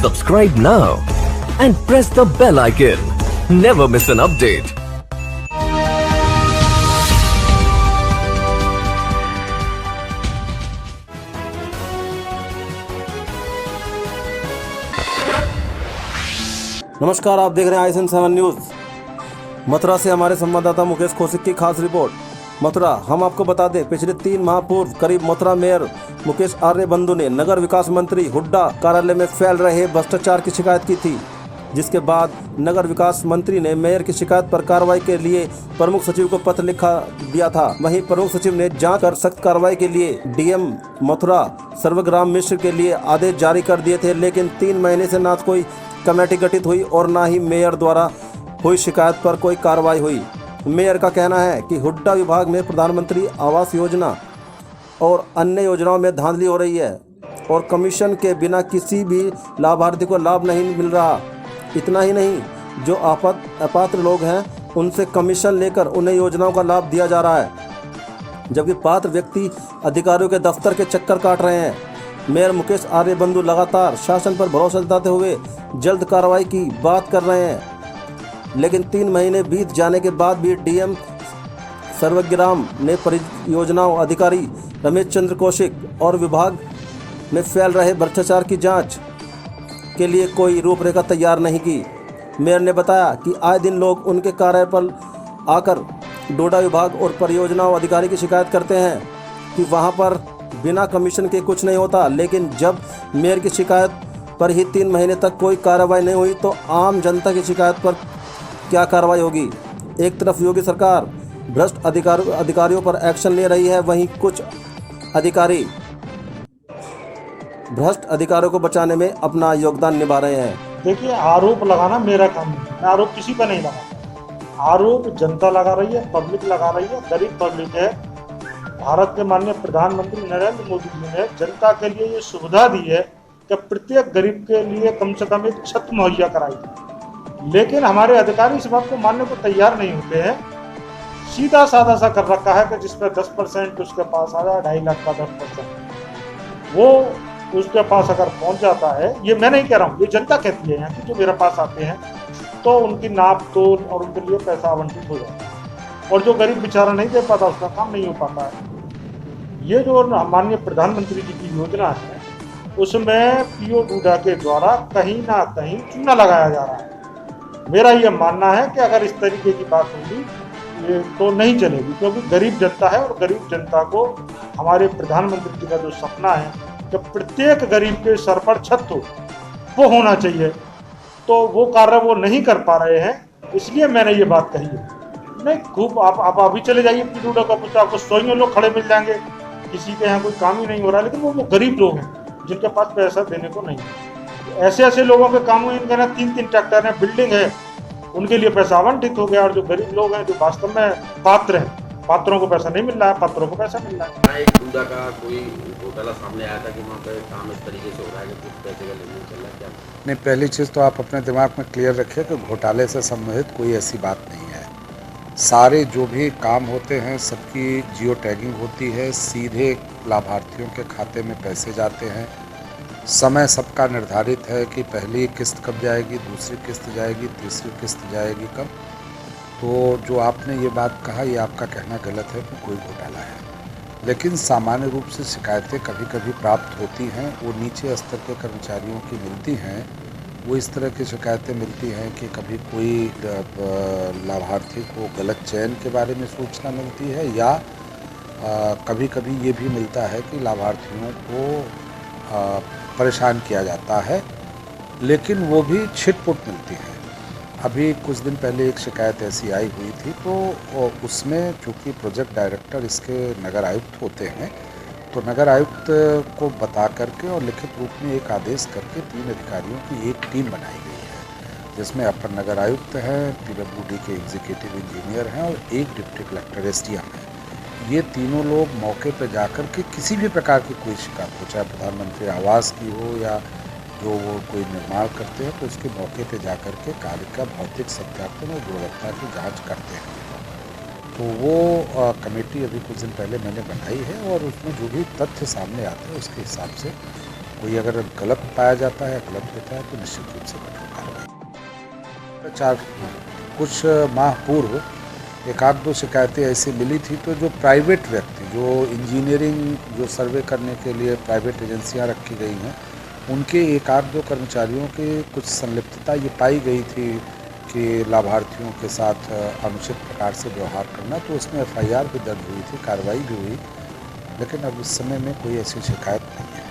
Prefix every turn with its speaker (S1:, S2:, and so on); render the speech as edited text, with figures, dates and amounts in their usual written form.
S1: Subscribe now and press the bell icon. Never miss an update.
S2: नमस्कार, आप देख रहे हैं ISN7 न्यूज़। मथुरा से हमारे संवाददाता मुकेश कौशिक की खास रिपोर्ट। मथुरा, हम आपको बता दें, पिछले 3 माह पूर्व करीब मथुरा मेयर मुकेश आर्यबंधु ने नगर विकास मंत्री हुड्डा कार्यालय में फैल रहे भ्रष्टाचार की शिकायत की थी, जिसके बाद नगर विकास मंत्री ने मेयर की शिकायत पर कार्रवाई के लिए प्रमुख सचिव को पत्र लिखा दिया था। वहीं प्रमुख सचिव ने जांच कर सख्त कार्रवाई के लिए DM मथुरा सर्वग्राम मिश्र के लिए आदेश जारी कर दिए थे, लेकिन 3 महीने से ना कोई कमेटी गठित हुई और ना ही मेयर द्वारा हुई शिकायत पर कोई कार्रवाई हुई। मेयर का कहना है कि हुड्डा विभाग में प्रधानमंत्री आवास योजना और अन्य योजनाओं में धांधली हो रही है और कमीशन के बिना किसी भी लाभार्थी को लाभ नहीं मिल रहा। इतना ही नहीं, जो अपात्र लोग हैं उनसे कमीशन लेकर उन्हें योजनाओं का लाभ दिया जा रहा है, जबकि पात्र व्यक्ति अधिकारियों के दफ्तर के चक्कर काट रहे हैं। मेयर मुकेश आर्यबंधु लगातार शासन पर भरोसा जताते हुए जल्द कार्रवाई की बात कर रहे हैं, लेकिन 3 महीने बीत जाने के बाद भी DM सर्वग्राम ने परियोजनाओं अधिकारी रमेश चंद्र कौशिक और विभाग में फैल रहे भ्रष्टाचार की जांच के लिए कोई रूपरेखा तैयार नहीं की। मेयर ने बताया कि आए दिन लोग उनके कार्यालय पर आकर डोडा विभाग और परियोजनाओं अधिकारी की शिकायत करते हैं कि वहां पर बिना कमीशन के कुछ नहीं होता, लेकिन जब मेयर की शिकायत पर ही 3 महीने तक कोई कार्रवाई नहीं हुई तो आम जनता की शिकायत पर क्या कार्रवाई होगी। एक तरफ योगी सरकार भ्रष्ट अधिकारियों पर एक्शन ले रही है, वहीं कुछ अधिकारी भ्रष्ट अधिकारियों को बचाने में अपना योगदान निभा रहे हैं।
S3: देखिए, आरोप लगाना मेरा काम नहीं है, मैं आरोप किसी पर नहीं लगाता। आरोप जनता लगा रही है, पब्लिक लगा रही है, गरीब पब्लिक है। भारत के माननीय प्रधानमंत्री नरेंद्र मोदी जी ने जनता के लिए ये सुविधा दी है कि प्रत्येक गरीब के लिए कम से कम एक छत मुहैया कराई, लेकिन हमारे अधिकारी इस बात को मानने को तैयार नहीं होते हैं। सीधा साधा सा कर रखा है कि जिसमें 10% उसके पास आ जाए, 2.5 लाख का 10% वो उसके पास अगर पहुंच जाता है, ये मैं नहीं कह रहा हूँ, ये जनता कहती है यहाँ की, जो मेरे पास आते हैं तो उनकी नाप तोल और उनके लिए पैसा आवंटित हो जाता है, और जो गरीब बेचारा नहीं दे पाता उसका काम नहीं हो पाता है। ये जो माननीय प्रधानमंत्री जी की योजना है उसमें PO डूडा के द्वारा कहीं ना कहीं चूना लगाया जा रहा है। मेरा ये मानना है कि अगर इस तरीके की बात होगी तो नहीं चलेगी, क्योंकि गरीब जनता है और गरीब जनता को हमारे प्रधानमंत्री जी का जो सपना है कि प्रत्येक गरीब के सर पर छत हो, वो होना चाहिए, तो वो कार्य वो नहीं कर पा रहे हैं। इसलिए मैंने ये बात कही है। नहीं, खूब आप अभी चले जाइए PO डूडा का पूछा, आपको 100 लोग खड़े मिल जाएंगे, किसी के यहाँ कोई काम ही नहीं हो रहा, लेकिन वो गरीब लोग हैं जिनके पास पैसा देने को नहीं है। ऐसे लोगों के काम में इनके ना 3-3 ट्रैक्टर है, बिल्डिंग है, उनके लिए पैसा आवंटित हो गया, और जो गरीब लोग हैं जो वास्तव में पात्र हैं, पात्रों को पैसा नहीं मिल रहा है, पात्रों को पैसा मिल रहा है।
S4: एक डूडा का कोई घोटाला सामने आया था कि वहाँ पे काम इस तरीके से हो रहा है कि कुछ पैसे का लेन चल रहा है, क्या
S5: नहीं? पहली चीज़ तो आप अपने दिमाग में क्लियर रखिए कि घोटाले से संबंधित कोई ऐसी बात नहीं है। सारे जो भी काम होते हैं सबकी जियो टैगिंग होती है, सीधे लाभार्थियों के खाते में पैसे जाते हैं। समय सबका निर्धारित है कि पहली किस्त कब जाएगी, दूसरी किस्त जाएगी, तीसरी किस्त जाएगी कब। तो जो आपने ये बात कहा, ये आपका कहना गलत है कि कोई घोटाला है, लेकिन सामान्य रूप से शिकायतें कभी कभी प्राप्त होती हैं, वो नीचे स्तर के कर्मचारियों की मिलती हैं। वो इस तरह की शिकायतें मिलती हैं कि कभी कोई लाभार्थी को गलत चयन के बारे में सूचना मिलती है, या कभी कभी ये भी मिलता है कि लाभार्थियों को परेशान किया जाता है, लेकिन वो भी छिटपुट मिलती है। अभी कुछ दिन पहले एक शिकायत ऐसी आई हुई थी, तो उसमें चूँकि प्रोजेक्ट डायरेक्टर इसके नगर आयुक्त होते हैं, तो नगर आयुक्त को बता करके और लिखित रूप में एक आदेश करके 3 अधिकारियों की एक टीम बनाई गई है, जिसमें अपर नगर आयुक्त हैं, PWD के एग्जीक्यूटिव इंजीनियर हैं और एक डिप्टी कलेक्टर SDM है। ये तीनों लोग मौके पर जाकर के किसी भी प्रकार की कोई शिकायत हो, चाहे प्रधानमंत्री आवास की हो या जो वो कोई निर्माण करते हैं, तो उसके मौके पे जाकर के कार्य का भौतिक सत्यापन और गुणवत्ता की जांच करते हैं। तो वो कमेटी अभी कुछ दिन पहले मैंने बनाई है और उसमें जो भी तथ्य सामने आते हैं उसके हिसाब से कोई अगर गलत पाया जाता है, गलत होता है, तो निश्चित रूप से कठोर कार्रवाई। कुछ माह पूर्व एक आध दो शिकायतें ऐसी मिली थी, तो जो प्राइवेट व्यक्ति जो इंजीनियरिंग जो सर्वे करने के लिए प्राइवेट एजेंसियां रखी गई हैं, उनके एक आध दो कर्मचारियों के कुछ संलिप्तता ये पाई गई थी कि लाभार्थियों के साथ अनुचित प्रकार से व्यवहार करना, तो उसमें FIR भी दर्ज हुई थी, कार्रवाई भी हुई, लेकिन अब इस समय में कोई ऐसी शिकायत नहीं है।